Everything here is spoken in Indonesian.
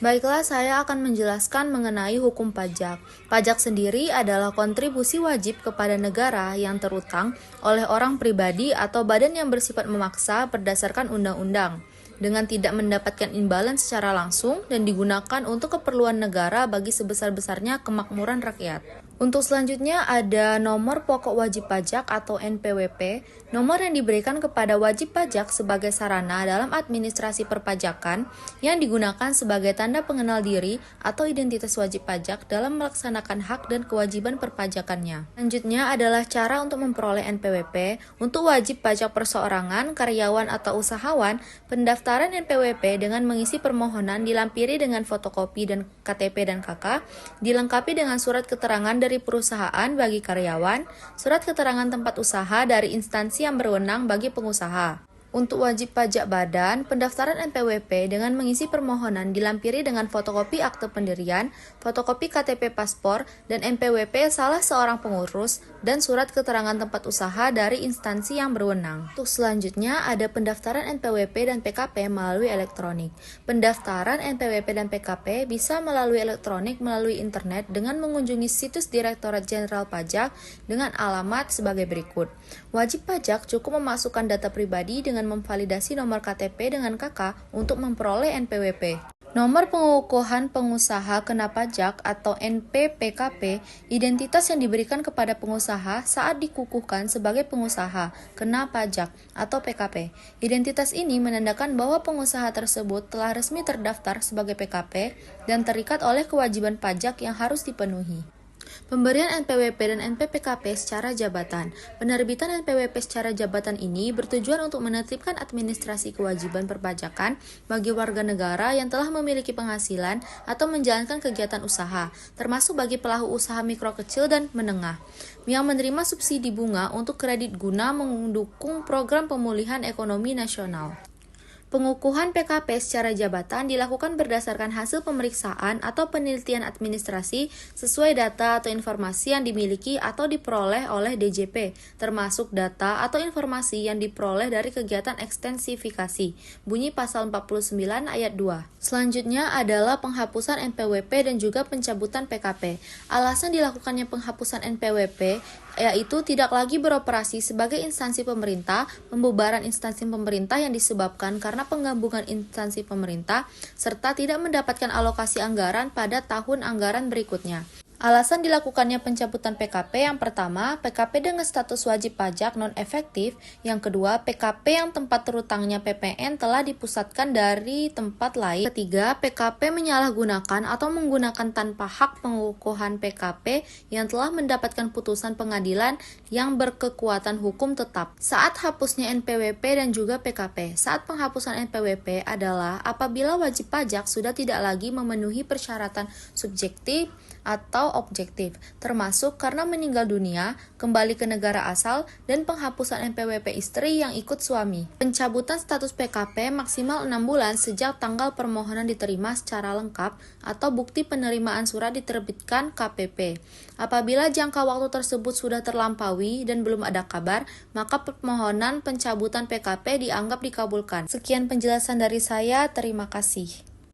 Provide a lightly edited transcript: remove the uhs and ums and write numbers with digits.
Baiklah, saya akan menjelaskan mengenai hukum pajak. Pajak sendiri adalah kontribusi wajib kepada negara yang terutang oleh orang pribadi atau badan yang bersifat memaksa berdasarkan undang-undang, dengan tidak mendapatkan imbalan secara langsung dan digunakan untuk keperluan negara bagi sebesar-besarnya kemakmuran rakyat. Untuk selanjutnya ada nomor pokok wajib pajak atau NPWP, nomor yang diberikan kepada wajib pajak sebagai sarana dalam administrasi perpajakan yang digunakan sebagai tanda pengenal diri atau identitas wajib pajak dalam melaksanakan hak dan kewajiban perpajakannya. Selanjutnya adalah cara untuk memperoleh NPWP. Untuk wajib pajak perseorangan, karyawan atau usahawan, pendaftaran NPWP dengan mengisi permohonan dilampiri dengan fotokopi dan KTP dan KK, dilengkapi dengan surat keterangan dari perusahaan bagi karyawan, surat keterangan tempat usaha dari instansi yang berwenang bagi pengusaha. Untuk wajib pajak badan, pendaftaran NPWP dengan mengisi permohonan dilampiri dengan fotokopi akte pendirian, fotokopi KTP paspor, dan NPWP salah seorang pengurus, dan surat keterangan tempat usaha dari instansi yang berwenang. Untuk selanjutnya ada pendaftaran NPWP dan PKP melalui elektronik. Pendaftaran NPWP dan PKP bisa melalui elektronik melalui internet dengan mengunjungi situs Direktorat Jenderal Pajak dengan alamat sebagai berikut. Wajib pajak cukup memasukkan data pribadi dengan memvalidasi nomor KTP dengan KK untuk memperoleh NPWP. Nomor pengukuhan pengusaha kena pajak atau NPPKP, identitas yang diberikan kepada pengusaha saat dikukuhkan sebagai pengusaha kena pajak atau PKP. Identitas ini menandakan bahwa pengusaha tersebut telah resmi terdaftar sebagai PKP dan terikat oleh kewajiban pajak yang harus dipenuhi. Pemberian NPWP dan NPPKP secara jabatan. Penerbitan NPWP secara jabatan ini bertujuan untuk menertibkan administrasi kewajiban perpajakan bagi warga negara yang telah memiliki penghasilan atau menjalankan kegiatan usaha, termasuk bagi pelaku usaha mikro kecil dan menengah, yang menerima subsidi bunga untuk kredit guna mendukung program pemulihan ekonomi nasional. Pengukuhan PKP secara jabatan dilakukan berdasarkan hasil pemeriksaan atau penelitian administrasi sesuai data atau informasi yang dimiliki atau diperoleh oleh DJP, termasuk data atau informasi yang diperoleh dari kegiatan ekstensifikasi, bunyi pasal 49 ayat 2. Selanjutnya adalah penghapusan NPWP dan juga pencabutan PKP. Alasan dilakukannya penghapusan NPWP yaitu tidak lagi beroperasi sebagai instansi pemerintah, pembubaran instansi pemerintah yang disebabkan karena penggabungan instansi pemerintah, serta tidak mendapatkan alokasi anggaran pada tahun anggaran berikutnya. Alasan dilakukannya pencabutan PKP yang pertama, PKP dengan status wajib pajak non-efektif. Yang kedua, PKP yang tempat terutangnya PPN telah dipusatkan dari tempat lain. Ketiga, PKP menyalahgunakan atau menggunakan tanpa hak pengukuhan PKP yang telah mendapatkan putusan pengadilan yang berkekuatan hukum tetap. Saat hapusnya NPWP dan juga PKP. Saat penghapusan NPWP adalah apabila wajib pajak sudah tidak lagi memenuhi persyaratan subjektif atau objektif, termasuk karena meninggal dunia, kembali ke negara asal, dan penghapusan NPWP istri yang ikut suami. Pencabutan status PKP maksimal 6 bulan sejak tanggal permohonan diterima secara lengkap atau bukti penerimaan surat diterbitkan KPP. Apabila jangka waktu tersebut sudah terlampaui dan belum ada kabar, maka permohonan pencabutan PKP dianggap dikabulkan. Sekian penjelasan dari saya, terima kasih.